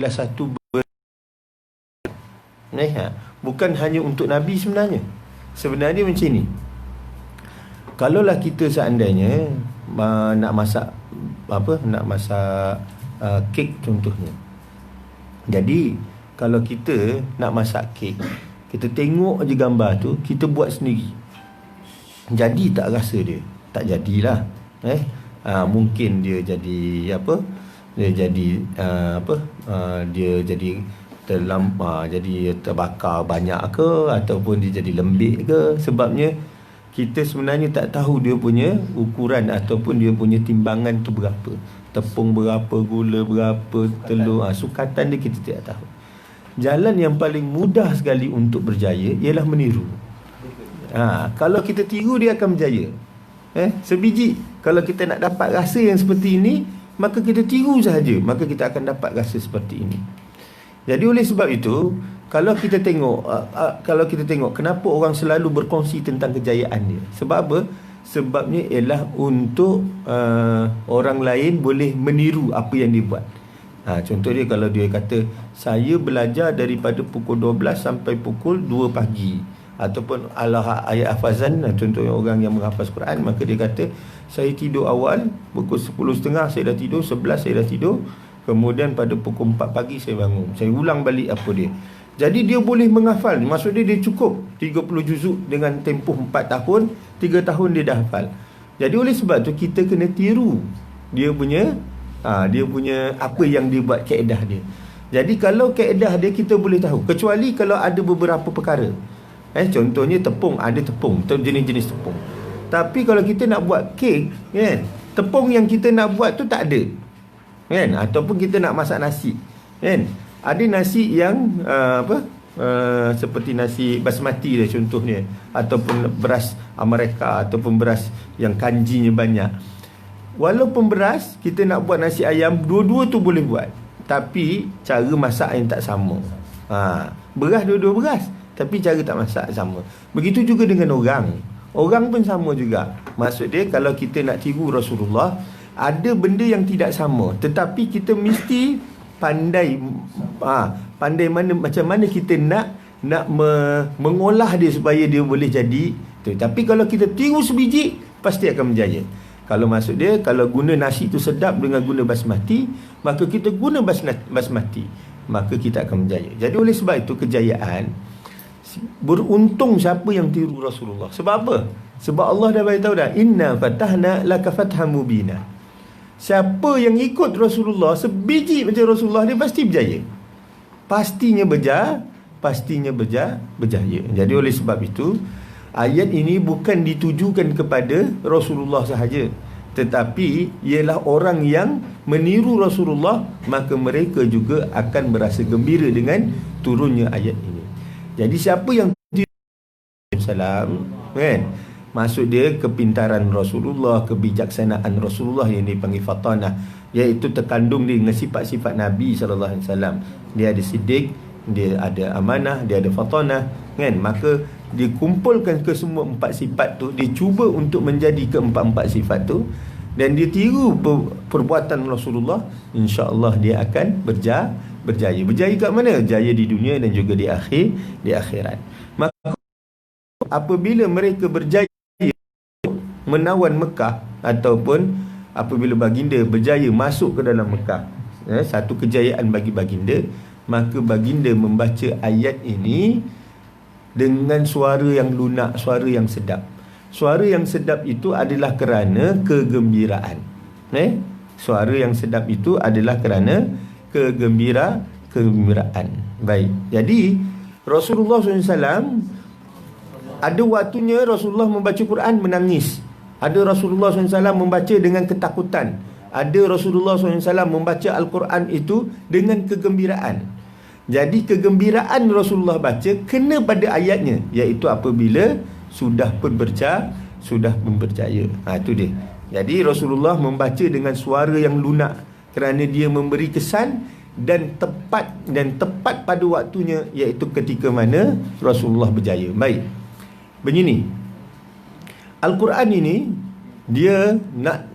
satu bukan hanya untuk Nabi sebenarnya. Sebenarnya macam ni. Kalaulah kita seandainya nak masak kek contohnya. Jadi kalau kita nak masak kek, kita tengok je gambar tu, kita buat sendiri. Jadi tak rasa dia, tak jadilah. Mungkin dia jadi dia jadi jadi terbakar banyak ke, ataupun dia jadi lembik ke. Sebabnya kita sebenarnya tak tahu dia punya ukuran ataupun dia punya timbangan tu berapa, tepung berapa, gula berapa, telur, sukatan dia kita tidak tahu. Jalan yang paling mudah sekali untuk berjaya ialah meniru. Kalau kita tiru, dia akan berjaya. Sebiji, kalau kita nak dapat rasa yang seperti ini, maka kita tiru sahaja, maka kita akan dapat rasa seperti ini. Jadi oleh sebab itu, kalau kita tengok kenapa orang selalu berkongsi tentang kejayaan dia. Sebab apa? Sebabnya ialah untuk orang lain boleh meniru apa yang dia buat. Contoh dia, kalau dia kata saya belajar daripada pukul 12 sampai pukul 2 pagi, ataupun ayat hafazan, contohnya orang yang menghafaz Quran, maka dia kata saya tidur awal pukul 10.30 saya dah tidur, 11 saya dah tidur, kemudian pada pukul 4 pagi saya bangun, saya ulang balik apa dia. Jadi dia boleh menghafal. Maksud dia cukup 30 juzuk dengan tempoh 4 tahun, 3 tahun dia dah hafal. Jadi oleh sebab tu kita kena tiru dia punya apa yang dia buat, kaedah dia. Jadi kalau kaedah dia kita boleh tahu, kecuali kalau ada beberapa perkara. Contohnya tepung, ada tepung, jenis-jenis tepung. Tapi kalau kita nak buat kek, kan, tepung yang kita nak buat tu tak ada, kan? Ataupun kita nak masak nasi, kan, ada nasi yang seperti nasi basmati dia contohnya, ataupun beras Amerika, ataupun beras yang kanjinya banyak. Walaupun beras, kita nak buat nasi ayam, dua-dua tu boleh buat, tapi cara masak yang tak sama. Beras, dua-dua beras, tapi cara tak masak sama. Begitu juga dengan orang pun sama juga. Maksud dia, kalau kita nak tiru Rasulullah, ada benda yang tidak sama, tetapi kita mesti pandai macam mana kita nak mengolah dia supaya dia boleh jadi tu. Tapi kalau kita tiru sebiji, pasti akan berjaya. Kalau maksud dia, kalau guna nasi tu sedap dengan guna basmati, maka kita guna basmati, maka kita akan berjaya. Jadi oleh sebab itu, kejayaan, beruntung siapa yang tiru Rasulullah. Sebab apa? Sebab Allah dah beritahu dah, inna fatahna laka fatham mubina. Siapa yang ikut Rasulullah, sebiji macam Rasulullah, dia pasti berjaya. Pastinya berjaya. Jadi oleh sebab itu, ayat ini bukan ditujukan kepada Rasulullah sahaja, tetapi ialah orang yang meniru Rasulullah, maka mereka juga akan berasa gembira dengan turunnya ayat ini. Jadi siapa yang salam, kan, maksud dia kepintaran Rasulullah, kebijaksanaan Rasulullah yang dipanggil fatanah, iaitu terkandung dengan sifat-sifat Nabi SAW. Dia ada siddiq, dia ada amanah, dia ada fatanah, kan. Maka dikumpulkan ke semua 4 sifat tu, dia cuba untuk menjadi keempat-empat sifat tu, dan dia tiru perbuatan Rasulullah, insya-Allah dia akan berjaya. Berjaya kat mana? Jaya di dunia dan juga di akhirat. Maka apabila mereka berjaya menawan Mekah, ataupun apabila baginda berjaya masuk ke dalam Mekah, satu kejayaan bagi baginda, maka baginda membaca ayat ini dengan suara yang lunak, suara yang sedap. Suara yang sedap itu adalah kerana kegembiraan. Suara yang sedap itu adalah kerana kegembiraan. Baik. Jadi Rasulullah SAW, ada waktunya Rasulullah membaca Quran menangis. Ada Rasulullah SAW membaca dengan ketakutan. Ada Rasulullah SAW membaca Al-Quran itu dengan kegembiraan. Jadi kegembiraan Rasulullah baca kena pada ayatnya, iaitu apabila sudah pun berjaya. Itu dia. Jadi Rasulullah membaca dengan suara yang lunak kerana dia memberi kesan dan tepat pada waktunya, iaitu ketika mana Rasulullah berjaya. Baik. Begini, Al-Quran ini, dia nak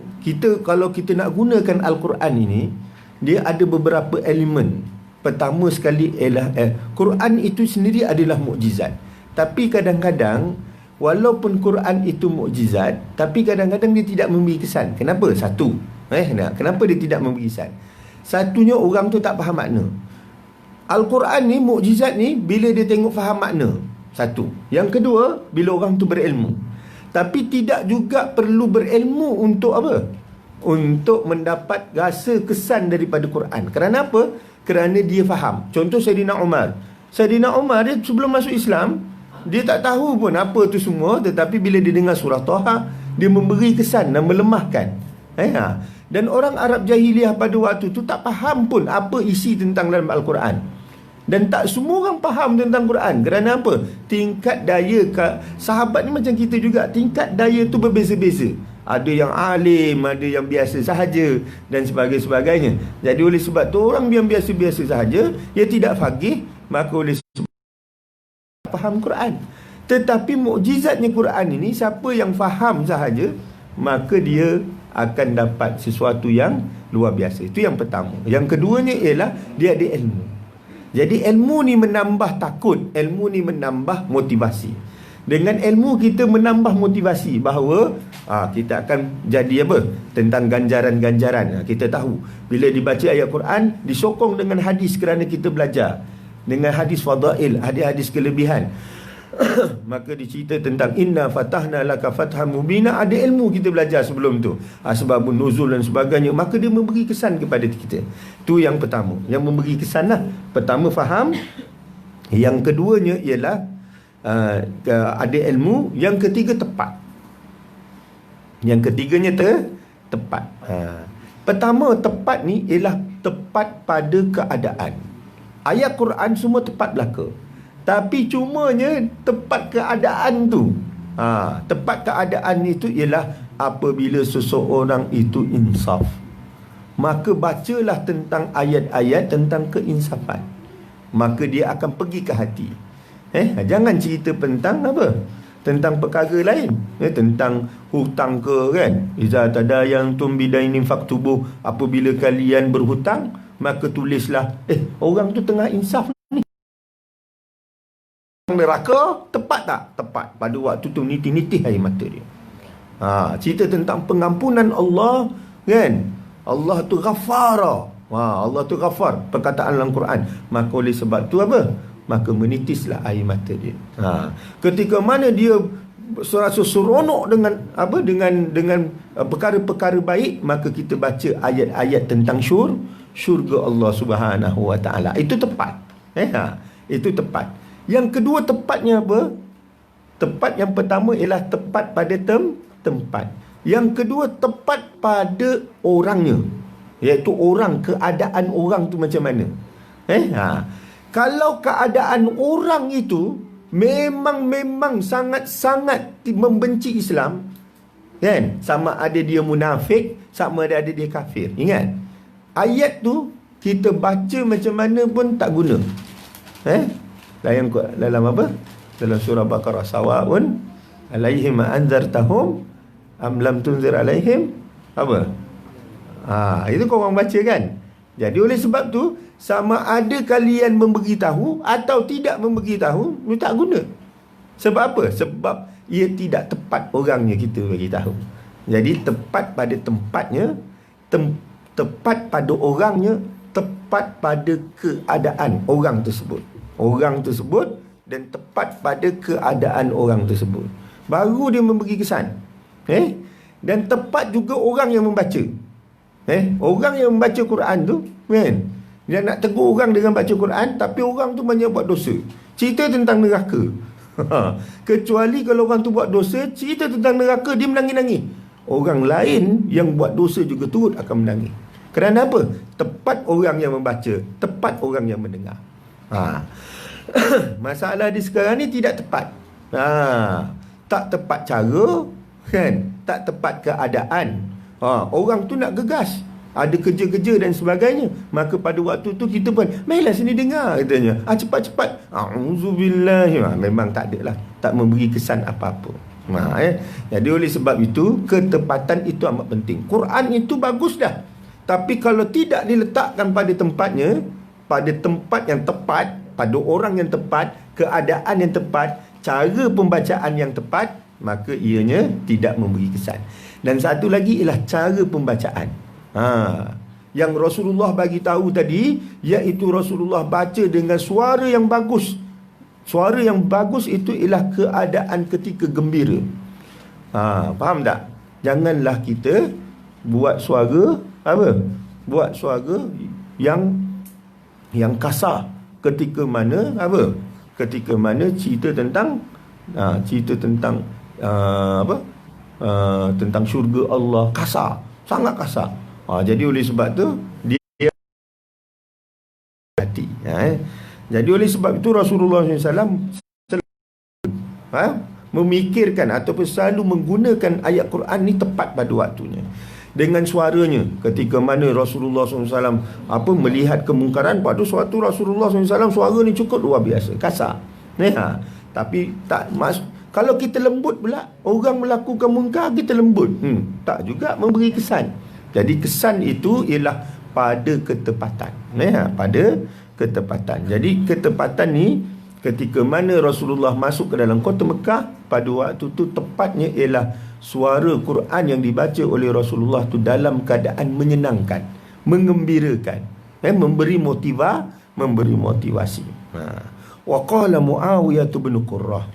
kalau kita nak gunakan Al-Quran ini, dia ada beberapa elemen. pertama sekali ialah Quran itu sendiri adalah mukjizat. Tapi kadang-kadang walaupun Quran itu mukjizat, tapi kadang-kadang dia tidak memberi kesan. Kenapa? Satu, kenapa dia tidak memberi kesan? Satunya, orang tu tak faham makna. Al-Quran ni, mukjizat ni, bila dia tengok faham makna. Satu. Yang kedua, bila orang tu berilmu. Tapi tidak juga perlu berilmu untuk apa? Untuk mendapat rasa kesan daripada Quran. Kerana apa? Kerana dia faham. Contoh Saidina Umar. Saidina Umar, dia sebelum masuk Islam, dia tak tahu pun apa tu semua. Tetapi bila dia dengar surah Taha, dia memberi kesan dan melemahkan. Dan orang Arab jahiliah pada waktu tu tak faham pun apa isi tentang dalam Al-Quran. Dan tak semua orang faham tentang Quran. Kerana apa? Tingkat daya sahabat ni macam kita juga. Tingkat daya tu berbeza-beza. Ada yang alim, ada yang biasa sahaja, dan sebagainya. Jadi oleh sebab tu, orang yang biasa-biasa sahaja, dia tidak faqih, maka oleh sebab faham Quran. Tetapi mukjizatnya Quran ini, siapa yang faham sahaja, maka dia akan dapat sesuatu yang luar biasa. Itu yang pertama. Yang keduanya ialah dia ada ilmu. Jadi ilmu ni menambah takut, ilmu ni menambah motivasi. Dengan ilmu kita menambah motivasi bahawa kita akan jadi apa? Tentang ganjaran-ganjaran. Kita tahu bila dibaca ayat Quran, disokong dengan hadis kerana kita belajar. Dengan hadis fadail, hadis-hadis kelebihan. Maka dicerita tentang inna fatahna laka fatham mubina. Ada ilmu kita belajar sebelum tu, asbabun nuzul dan sebagainya. Maka dia memberi kesan kepada kita. Tu yang pertama, yang memberi kesan lah. Pertama faham. Yang keduanya ialah ada ilmu. Yang ketiga tepat. Yang ketiganya tepat. Pertama tepat ni ialah tepat pada keadaan. Ayat Quran semua tepat belaka. Tapi cumanya tepat keadaan tu. Tepat keadaan itu ialah apabila seseorang itu insaf. Maka bacalah tentang ayat-ayat tentang keinsafan. Maka dia akan pergi ke hati. Jangan cerita tentang apa? Tentang perkara lain. Tentang hutang ke kan? Iza tadayantum bidainin faktubuh. Apabila kalian berhutang, maka tulislah. Orang tu tengah insaf. Neraka, tepat tak? Tepat. Pada waktu tu nitih-nitih air mata dia. Cerita tentang pengampunan Allah, kan? Allah tu ghafara. Allah tu ghafar. Perkataan dalam Quran. Maka oleh sebab tu apa? Maka menitislah air mata dia. Ketika mana dia rasa seronok dengan apa? Dengan perkara-perkara baik, maka kita baca ayat-ayat tentang syurga Allah Subhanahu Wa Taala. Itu tepat. Itu tepat. Yang kedua tepatnya apa? Tepat yang pertama ialah tepat pada tempat. Yang kedua tepat pada orangnya. Iaitu orang, keadaan orang tu macam mana. Kalau keadaan orang itu memang sangat-sangat membenci Islam, kan? Sama ada dia munafik, sama ada dia kafir. Ingat, ayat tu kita baca macam mana pun tak guna. Dalam apa? Dalam surah Baqarah, sawaun alaihim anzartahum am lam tunzir alaihim apa? Itu korang baca kan? Jadi oleh sebab tu, sama ada kalian memberitahu atau tidak memberitahu, itu tak guna. Sebab apa? Sebab ia tidak tepat orangnya kita beritahu. Jadi tepat pada tempatnya, tepat pada orangnya, tepat pada keadaan orang tersebut. Dan tepat pada keadaan orang tersebut, baru dia memberi kesan. Dan tepat juga orang yang membaca. Orang yang membaca Quran tu, kan, dia nak tegur orang dengan baca Quran, tapi orang tu banyak buat dosa. Cerita tentang neraka. Kecuali kalau orang tu buat dosa, cerita tentang neraka, dia menangis-nangis. Orang lain yang buat dosa juga turut akan menangis. Kerana apa? Tepat orang yang membaca, tepat orang yang mendengar. Masalah di sekarang ni tidak tepat. Tak tepat cara, kan? Tak tepat keadaan. Orang tu nak gegas, ada kerja-kerja dan sebagainya. Maka pada waktu tu kita pun, mainlah sini dengar, katanya. Cepat-cepat. A'udzubillah. Memang tak ada lah, tak memberi kesan apa-apa. Jadi oleh sebab itu, ketepatan itu amat penting. Quran itu bagus dah, tapi kalau tidak diletakkan pada tempatnya, pada tempat yang tepat, pada orang yang tepat, keadaan yang tepat, cara pembacaan yang tepat, maka ianya tidak memberi kesan. Dan satu lagi ialah cara pembacaan. Yang Rasulullah bagi tahu tadi, iaitu Rasulullah baca dengan suara yang bagus. Suara yang bagus itu ialah keadaan ketika gembira. Faham tak? Janganlah kita buat suara apa? Buat suara yang kasar ketika mana apa? Ketika mana cerita tentang tentang syurga Allah, kasar, sangat kasar. Jadi oleh sebab tu dia hati. Jadi oleh sebab itu Rasulullah SAW memikirkan ataupun selalu menggunakan ayat Quran ni tepat pada waktunya. Dengan suaranya, ketika mana Rasulullah SAW melihat kemungkaran, pada suatu Rasulullah SAW suara ni cukup luar biasa, kasar. Tapi tak kalau kita lembut pula, orang melakukan mungkar kita lembut, tak juga memberi kesan. Jadi kesan itu ialah pada ketepatan. Pada ketepatan. Jadi ketepatan ni ketika mana Rasulullah masuk ke dalam kota Mekah, pada waktu tu tepatnya ialah suara Quran yang dibaca oleh Rasulullah tu dalam keadaan menyenangkan, mengembirakan, memberi motivasi. Wa qala Muawiyah bin Qurrah,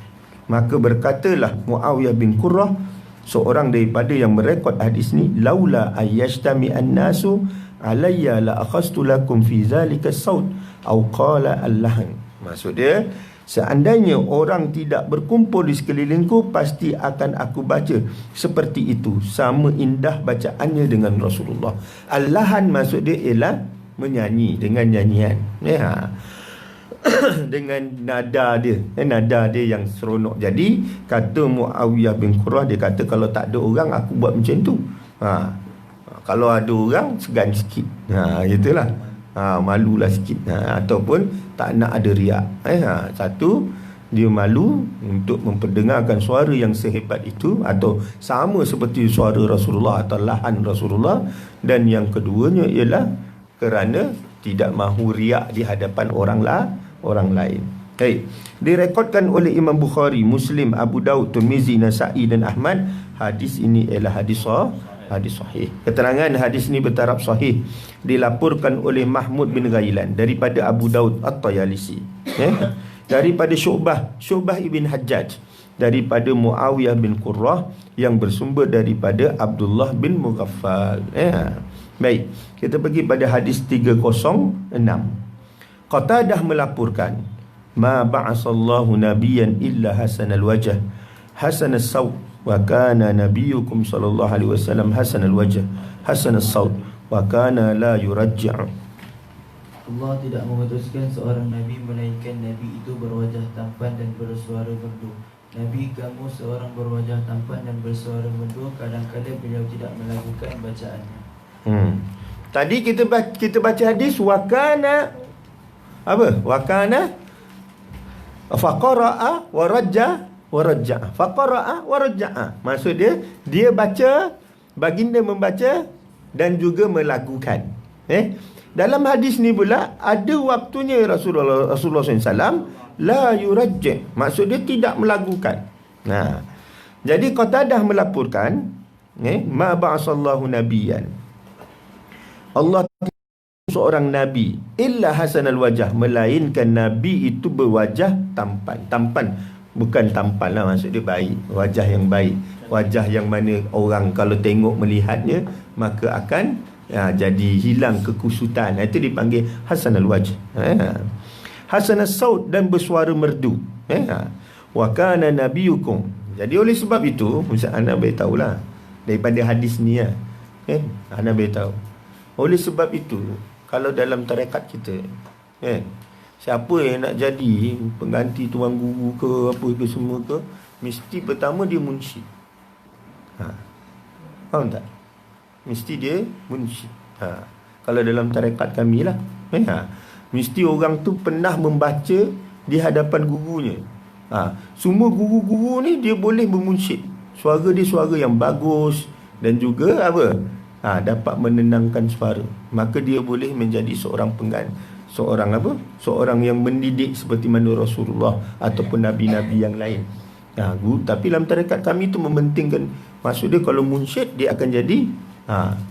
maka berkatalah Muawiyah bin Qurrah, seorang daripada yang merekod hadis ni, laula ayyashtami an-nasu alayya la akhastu lakum fi zalika saut au qala al-lahn. Maksud dia, seandainya orang tidak berkumpul di sekelilingku, pasti akan aku baca seperti itu, sama indah bacaannya dengan Rasulullah. Al-lahan maksud dia ialah menyanyi dengan nyanyian, dengan nada dia yang seronok. Jadi kata Muawiyah bin Qurrah, dia kata kalau tak ada orang aku buat macam tu. Kalau ada orang segan sikit. Gitulah. Malulah sikit. Ataupun tak nak ada riak. Satu, dia malu untuk memperdengarkan suara yang sehebat itu atau sama seperti suara Rasulullah atau lahan Rasulullah. Dan yang keduanya ialah kerana tidak mahu riak di hadapan orang lain. Direkodkan oleh Imam Bukhari, Muslim, Abu Daud, Tirmizi, Nasa'i dan Ahmad. Hadis ini ialah hadis sahih. Keterangan hadis ini bertaraf sahih. Dilaporkan oleh Mahmud bin Ghailan daripada Abu Daud At-Tayalisi, daripada Syu'bah ibn Hajjaj, daripada Muawiyah bin Qurrah, yang bersumber daripada Abdullah bin Mughaffal. Baik, kita pergi pada hadis 306. Qatadah melaporkan, ma ba'asallahu nabiyyan illa hasanal wajh hasanal saut wa kana nabiyyukum sallallahu alaihi wasallam hasanal wajh hasanal saut wa kana la yurajji'u. Allah tidak mengutuskan seorang nabi melainkan nabi itu berwajah tampan dan bersuara merdu. Nabi kamu seorang berwajah tampan dan bersuara merdu, kadang-kadang beliau tidak melakukan bacaannya. Tadi kita baca hadis wakana faqara'a wa raja'a. Faqara'a wa raja'a. Maksud dia baca, baginda membaca dan juga melakukan. Dalam hadis ni pula ada waktunya Rasulullah SAW la yurajji'. Maksud dia tidak melakukan. Jadi Qatadah melaporkan, ma ba'asallahu nabiyyan, Allah seorang nabi illa hasanal wajah, melainkan nabi itu berwajah tampan bukan tampan lah, maksud dia baik, wajah yang baik, wajah yang mana orang kalau tengok melihatnya maka akan jadi hilang kekusutan. Itu dipanggil hasanal wajh. Hasanal saut, dan bersuara merdu. Wa kana nabiyukum. Jadi oleh sebab itu, Ustaz Ana beritahulah daripada hadis ni Ana beritahu. Oleh sebab itu, kalau dalam tarekat kita, siapa yang nak jadi pengganti tuan guru ke apa ke semua ke, mesti pertama dia munsyid. Faham tak? Mesti dia munsyid. Kalau dalam tarekat kami lah, mesti orang tu pernah membaca di hadapan gurunya. Semua guru-guru ni dia boleh bermunsyid. Suara dia suara yang bagus dan juga dapat menenangkan suara. Maka dia boleh menjadi seorang seorang apa? Seorang yang mendidik seperti mana Rasulullah ataupun nabi-nabi yang lain. Tapi dalam tarekat kami tu mementingkan, maksud dia kalau munsyid dia akan jadi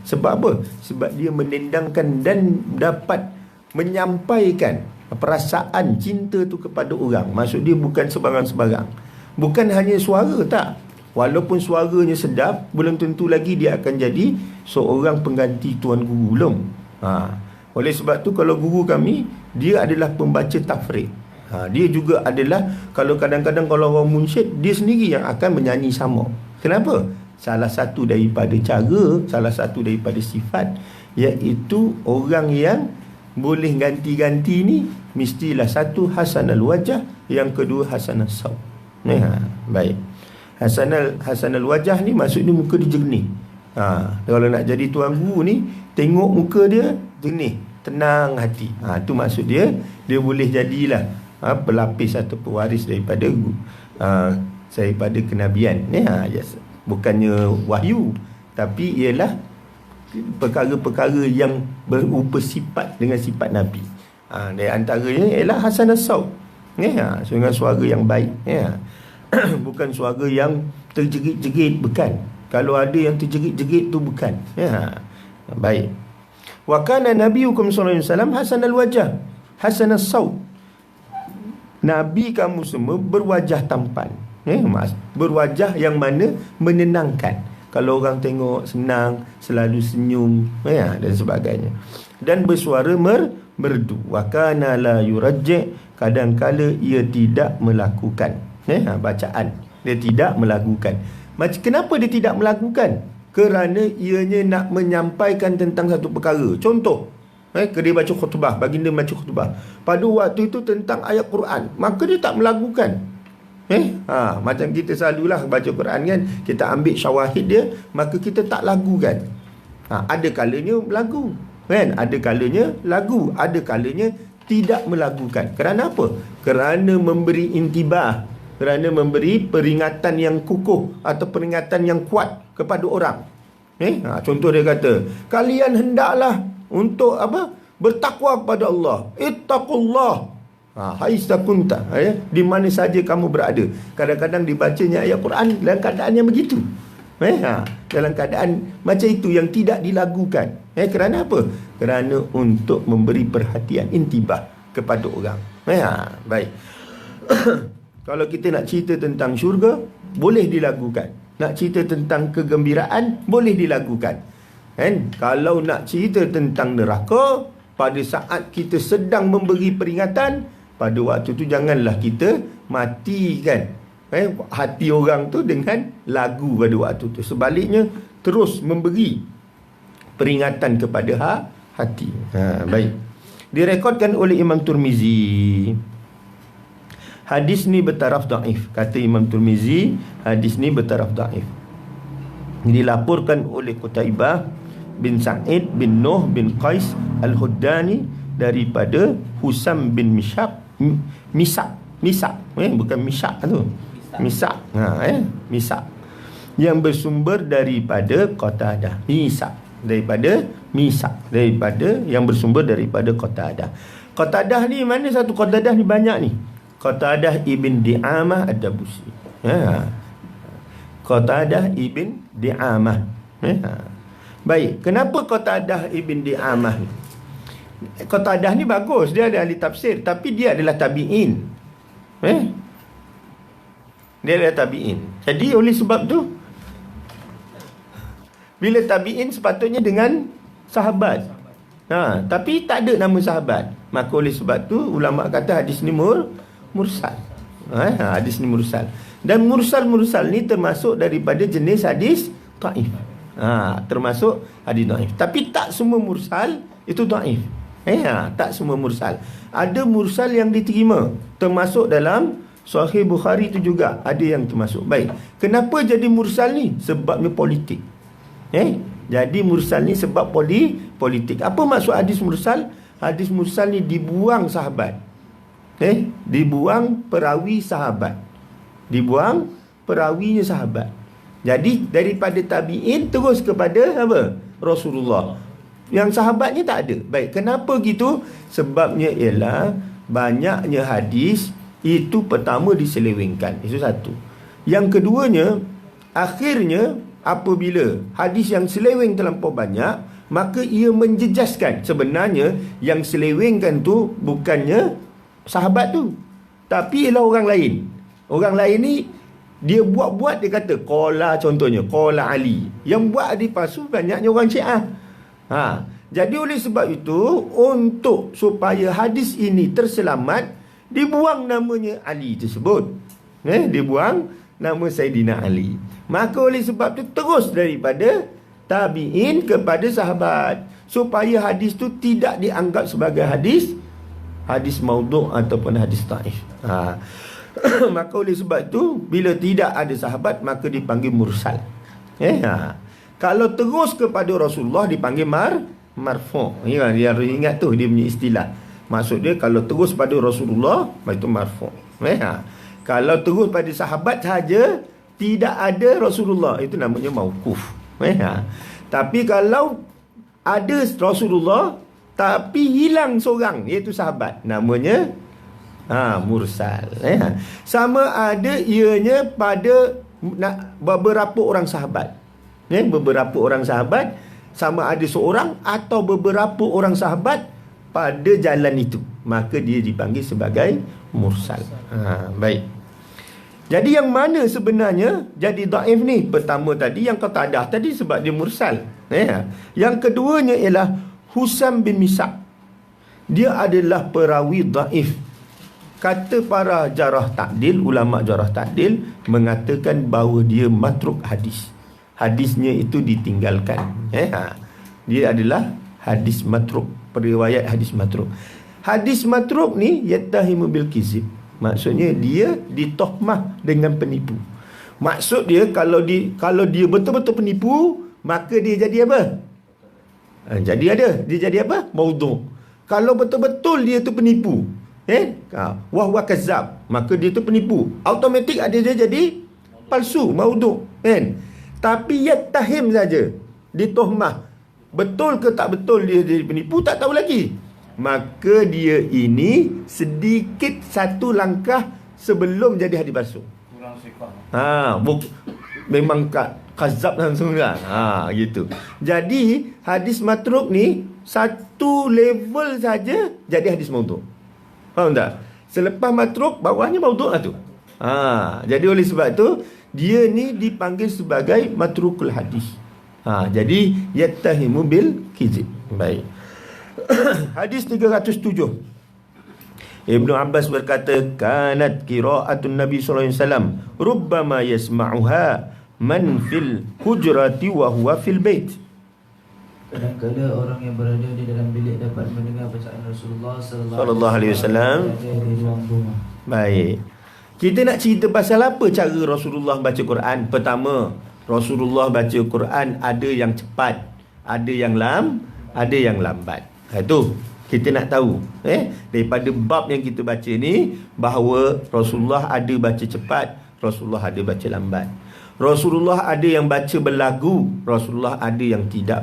sebab apa? Sebab dia menendangkan dan dapat menyampaikan perasaan cinta tu kepada orang. Maksud dia bukan sebarang-sebarang. Bukan hanya suara, tak. Walaupun suaranya sedap, belum tentu lagi dia akan jadi seorang pengganti tuan guru, belum. Oleh sebab tu kalau guru kami, dia adalah pembaca tafrid. Dia juga adalah, kalau kadang-kadang kalau orang munsyid, dia sendiri yang akan menyanyi sama. Kenapa? Salah satu daripada cara, salah satu daripada sifat, iaitu orang yang boleh ganti-ganti ni mestilah satu hasanal wajah, yang kedua hasanal saut. Baik. Hasanal wajah ni maksudnya muka dia jernih. Kalau nak jadi tuan guru ni, tengok muka dia jernih, tenang hati. Tu maksud dia, dia boleh jadilah pelapis atau pewaris daripada kenabian. Yes. Bukannya wahyu, tapi ialah perkara-perkara yang berupa sifat dengan sifat Nabi. Dari antaranya ialah hasanah saut. Dengan suara yang baik. Bukan suara yang terjerit-jerit, bukan. Kalau ada yang terjerit-jerit tu bukan. Baik. Wa kana nabiyukum sallallahu alaihi wasallam hasanal wajah, hasanal saut. Nabi kamu semua berwajah tampan. Berwajah yang mana menenangkan. Kalau orang tengok senang, selalu senyum, dan sebagainya. Dan bersuara merdu. Wa kana la yurajji', kadang-kala ia tidak melakukan bacaan. Dia tidak melakukan. Kenapa dia tidak melakukan? Kerana ianya nak menyampaikan tentang satu perkara. Contoh, dia baca khutbah, baginda baca khutbah. Pada waktu itu tentang ayat Quran, maka dia tak melakukan. Macam kita selalulah baca Quran kan, kita ambil syawahid dia, maka kita tak lagukan. Ada kalanya lagu, kan? Ada kalanya lagu, ada kalanya tidak melagukan. Kerana apa? Kerana memberi intibah, kerana memberi peringatan yang kukuh atau peringatan yang kuat kepada orang. Contoh dia kata, kalian hendaklah untuk apa? Bertakwa kepada Allah. Ittaqullah. Haistakunta, di mana saja kamu berada. Kadang-kadang dibacanya ayat Quran dalam keadaan yang begitu. Dalam keadaan macam itu yang tidak dilagukan. Kerana apa? Kerana untuk memberi perhatian, intibah kepada orang. Baik. Kalau kita nak cerita tentang syurga, boleh dilagukan. Nak cerita tentang kegembiraan, boleh dilagukan. Kalau nak cerita tentang neraka, pada saat kita sedang memberi peringatan, pada waktu tu janganlah kita matikan hati orang tu dengan lagu pada waktu tu. Sebaliknya, terus memberi peringatan kepada hati. Baik. Direkodkan oleh Imam Tirmizi. Hadis ni bertaraf daif. Kata Imam Tirmizi, hadis ni bertaraf daif. Dilaporkan oleh Qutaibah bin Sa'id bin Nuh bin Qais Al-Huddani daripada Husam bin Misak, bukan Misak tu. Misak. Misak. Yang bersumber daripada Qatadah. Daripada yang bersumber daripada Qatadah. Qatadah ni mana satu Qatadah ni banyak ni. Qatadah ibn Di'amah Ad-Dabusi. Qatadah ibn Di'amah. Baik, kenapa Qatadah ibn Di'amah ni? Qatadah ni bagus, dia ada ahli tafsir, tapi dia adalah tabi'in. Dia adalah tabi'in. Jadi oleh sebab tu, bila tabi'in sepatutnya dengan sahabat. Tapi tak ada nama sahabat. Maka oleh sebab tu ulama kata hadis ni mursal. Hadis ni mursal. Dan mursal ni termasuk daripada jenis hadis dhaif. Termasuk hadis dhaif. Tapi tak semua mursal itu dhaif. Tak semua mursal. Ada mursal yang diterima, termasuk dalam Sahih Bukhari itu juga ada yang termasuk. Baik. Kenapa jadi mursal ni? Sebabnya politik. Jadi mursal ni sebab politik. Apa maksud hadis mursal? Hadis mursal ni dibuang sahabat. Dibuang perawi sahabat. Dibuang perawinya sahabat. Jadi daripada tabi'in terus kepada apa? Rasulullah. Yang sahabatnya tak ada. Baik, kenapa gitu? Sebabnya ialah banyaknya hadis itu pertama diselewengkan. Itu satu. Yang keduanya, akhirnya apabila hadis yang seleweng terlampau banyak, maka ia menjejaskan sebenarnya yang selewengkan tu bukannya sahabat tu, tapi ialah orang lain. Orang lain ni dia buat-buat, dia kata qala, contohnya qala Ali. Yang buat hadis palsu banyaknya orang Syiah. Jadi oleh sebab itu, untuk supaya hadis ini terselamat, dibuang namanya Ali tersebut. Dibuang nama Saidina Ali. Maka oleh sebab itu terus daripada tabi'in kepada sahabat, supaya hadis tu tidak dianggap sebagai hadis maudhu' ataupun hadis dhaif. Maka oleh sebab itu, bila tidak ada sahabat, maka dipanggil mursal. Kalau terus kepada Rasulullah dipanggil marfu'. Dia ingat tu, dia punya istilah. Maksud dia kalau terus pada Rasulullah, itu marfu'. Kalau terus pada sahabat sahaja, tidak ada Rasulullah, itu namanya mauquf. Tapi kalau ada Rasulullah tapi hilang seorang, iaitu sahabat, namanya mursal. Sama ada ianya pada beberapa orang sahabat. Beberapa orang sahabat, sama ada seorang atau beberapa orang sahabat pada jalan itu, maka dia dipanggil sebagai mursal. Baik. Jadi yang mana sebenarnya jadi dhaif ni? Pertama tadi yang qatadah tadi sebab dia mursal. Yang keduanya ialah Husam bin Misak. Dia adalah perawi dhaif. Kata para jarah ta'dil, ulama jarah ta'dil mengatakan bahawa dia matruk hadis. Hadisnya itu ditinggalkan. Dia adalah hadis matruk, periwayat hadis matruk. Hadis matruk ni yattahimu bil kizib. Maksudnya dia ditohmah dengan penipu. Maksud dia kalau dia betul-betul penipu, maka dia jadi apa? Dia jadi apa? Maudhu'. Kalau betul-betul dia tu penipu, wa huwa kazzab, maka dia tu penipu. Automatik dia jadi palsu, maudhu', Tapi yattahim saja, ditohmah. Betul ke tak betul dia jadi penipu, tak tahu lagi. Maka dia ini sedikit satu langkah sebelum jadi hadis palsu. Memang kazab langsung kan. Gitu. Jadi hadis matruk ni satu level saja jadi hadis maudhu'. Faham tak? Selepas matruk, bawahnya maudhu' lah tu. Jadi oleh sebab tu dia ni dipanggil sebagai matrukul hadis. Jadi yattahimu bil kizib. Baik. Hadis 307. Ibnu Abbas berkata, kanat qira'atun Nabi sallallahu alaihi wasallam rubbama yasma'uha man fil hujrati wa huwa fil bait. Kadang-kadang orang yang berada di dalam bilik dapat mendengar bacaan Rasulullah sallallahu alaihi wasallam di ruang rumah. Baik. Kita nak cerita pasal apa cara Rasulullah baca Quran. Pertama, Rasulullah baca Quran ada yang cepat, ada yang lambat. Itu kita nak tahu daripada bab yang kita baca ni, bahawa Rasulullah ada baca cepat, Rasulullah ada baca lambat. Rasulullah ada yang baca berlagu, Rasulullah ada yang tidak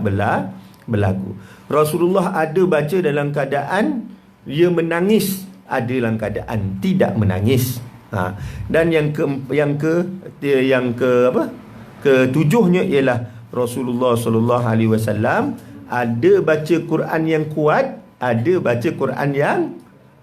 berlagu. Rasulullah ada baca dalam keadaan dia menangis, ada dalam keadaan tidak menangis. Dan ketujuhnya ialah Rasulullah sallallahu alaihi wasallam ada baca Quran yang kuat, ada baca Quran yang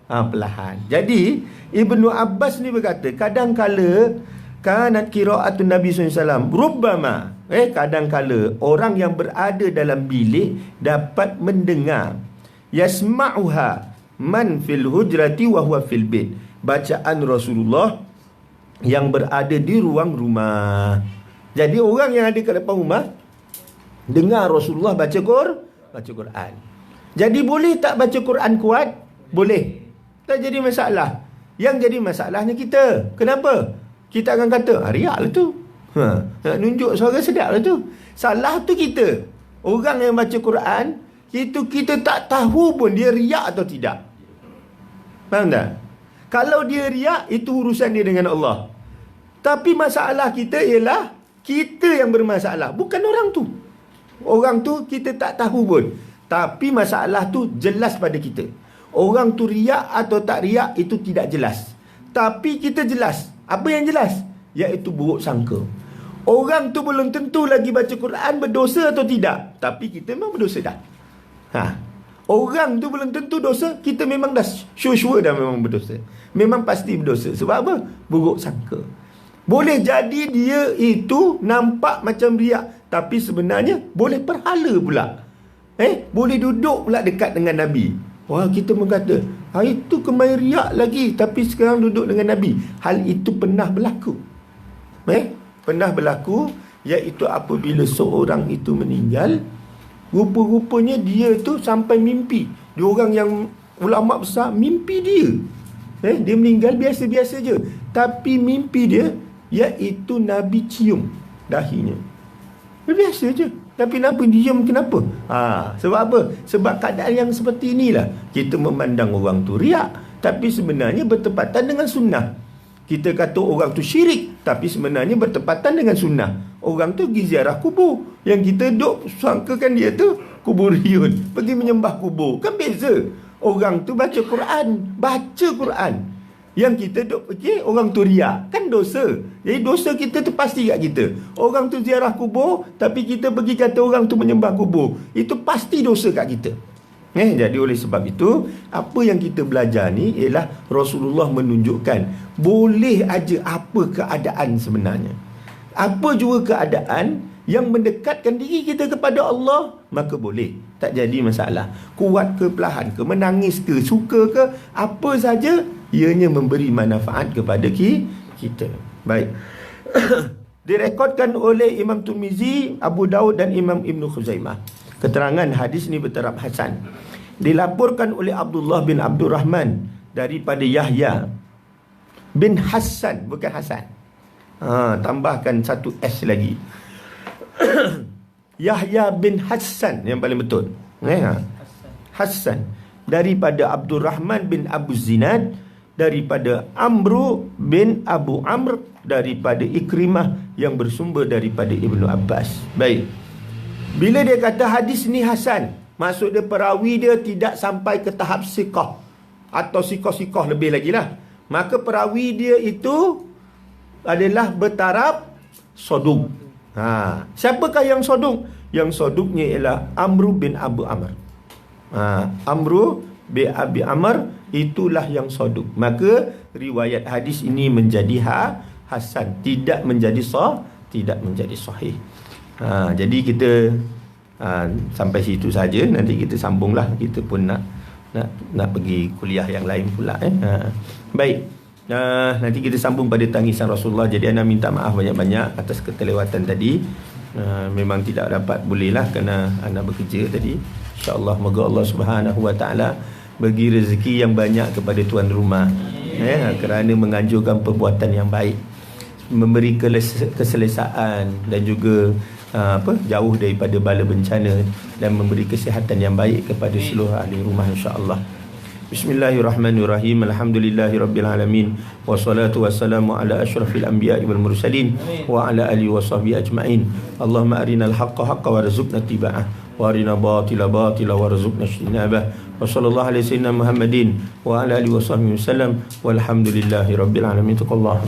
perlahan. Jadi Ibnu Abbas ni berkata, kadang-kala kanat qira'atun Nabi sallallahu alaihi wasallam rubbama, kadang-kala orang yang berada dalam bilik dapat mendengar yasma'uha man fil hujrati wa huwa fil bait, bacaan Rasulullah yang berada di ruang rumah. Jadi orang yang ada kat depan rumah dengar Rasulullah baca Quran. Jadi boleh tak baca Quran kuat? Boleh. Tak jadi masalah. Yang jadi masalahnya kita. Kenapa? Kita akan kata, riak lah tu. Nak nunjuk suara sedap lah tu. Salah tu kita. Orang yang baca Quran, itu kita tak tahu pun dia riak atau tidak. Faham tak? Kalau dia riak, itu urusan dia dengan Allah. Tapi masalah kita ialah kita yang bermasalah, bukan orang tu. Orang tu kita tak tahu pun. Tapi masalah tu jelas pada kita. Orang tu riak atau tak riak itu tidak jelas. Tapi kita jelas. Apa yang jelas? Iaitu buruk sangka. Orang tu belum tentu lagi baca Quran berdosa atau tidak. Tapi kita memang berdosa dah. Orang tu belum tentu dosa. Kita memang dah sure dah memang berdosa. Memang pasti berdosa. Sebab apa? Buruk sangka. Boleh jadi dia itu nampak macam riak, tapi sebenarnya boleh berhala pula. Boleh duduk pula dekat dengan Nabi. Wah, kita berkata, itu kemarin riak lagi, tapi sekarang duduk dengan Nabi. Hal itu pernah berlaku. Pernah berlaku, iaitu apabila seorang itu meninggal, rupa-rupanya dia tu sampai mimpi. Dia orang yang ulama besar, mimpi dia. Dia meninggal biasa-biasa je. Tapi mimpi dia, iaitu Nabi cium dahinya. Biasa je. Tapi kenapa diam, kenapa? Sebab apa? Sebab keadaan yang seperti inilah kita memandang orang tu riak, tapi sebenarnya bertepatan dengan sunnah. Kita kata orang tu syirik, tapi sebenarnya bertepatan dengan sunnah. Orang tu pergi ziarah kubur. Yang kita duk sangkakan dia tu kuburiyun, pergi menyembah kubur. Kan beza. Orang tu baca Quran. Yang kita duk fikir orang tu riak, kan dosa. Jadi dosa kita tu pasti kat kita. Orang tu ziarah kubur, tapi kita pergi kata orang tu menyembah kubur. Itu pasti dosa kat kita. Jadi oleh sebab itu, apa yang kita belajar ni ialah Rasulullah menunjukkan boleh aja apa keadaan sebenarnya. Apa juga keadaan yang mendekatkan diri kita kepada Allah, maka boleh. Tak jadi masalah. Kuat ke, perlahan ke, menangis ke, suka ke, apa saja, ianya memberi manfaat kepada kita. Baik. Direkodkan oleh Imam Tirmizi, Abu Daud dan Imam Ibn Khuzaimah. Keterangan hadis ni bertaraf hasan. Dilaporkan oleh Abdullah bin Abdurrahman daripada Yahya bin Hassan, bukan Hasan. Tambahkan satu S lagi. Yahya bin Hassan yang paling betul. Hassan daripada Abdurrahman bin Abu Zinad, daripada Amru bin Abu Amr, daripada Ikrimah yang bersumber daripada Ibnu Abbas. Baik. Bila dia kata hadis ni hasan, maksud dia perawi dia tidak sampai ke tahap siqah atau siqah lebih lagi lah. Maka perawi dia itu adalah bertaraf soduk. Siapakah yang soduk? Yang soduknya ialah Amru bin Abu Amr. Amru bin Abi Amr itulah yang soduk. Maka riwayat hadis ini menjadi hasan, tidak menjadi sahih. Jadi kita sampai situ saja. Nanti kita sambunglah. Kita pun nak pergi kuliah yang lain pula. Baik. Nanti kita sambung pada tangisan Rasulullah. Jadi anda minta maaf banyak-banyak atas keterlewatan tadi. Memang tidak dapat, bolehlah kerana anda bekerja tadi. InsyaAllah moga Allah Subhanahu Wa Taala bagi rezeki yang banyak kepada tuan rumah, kerana menganjurkan perbuatan yang baik, memberi keselesaan dan juga jauh daripada bala bencana, dan memberi kesihatan yang baik kepada seluruh ahli rumah insya-Allah. Bismillahirrahmanirrahim. Alhamdulillahirabbil alamin. Wassalatu wassalamu ala asyrafil anbiya'i wal mursalin wa ala alihi washabbihi ajmain. Allahumma arinal haqqa haqqan warzuqna ittiba'ah wa arina batila batila warzuqna ijtinabah. Wa sallallahu alaihi sayyidina Muhammadin wa ala alihi washabbihi wasallam. Walhamdulillahirabbil alamin. Taqallahu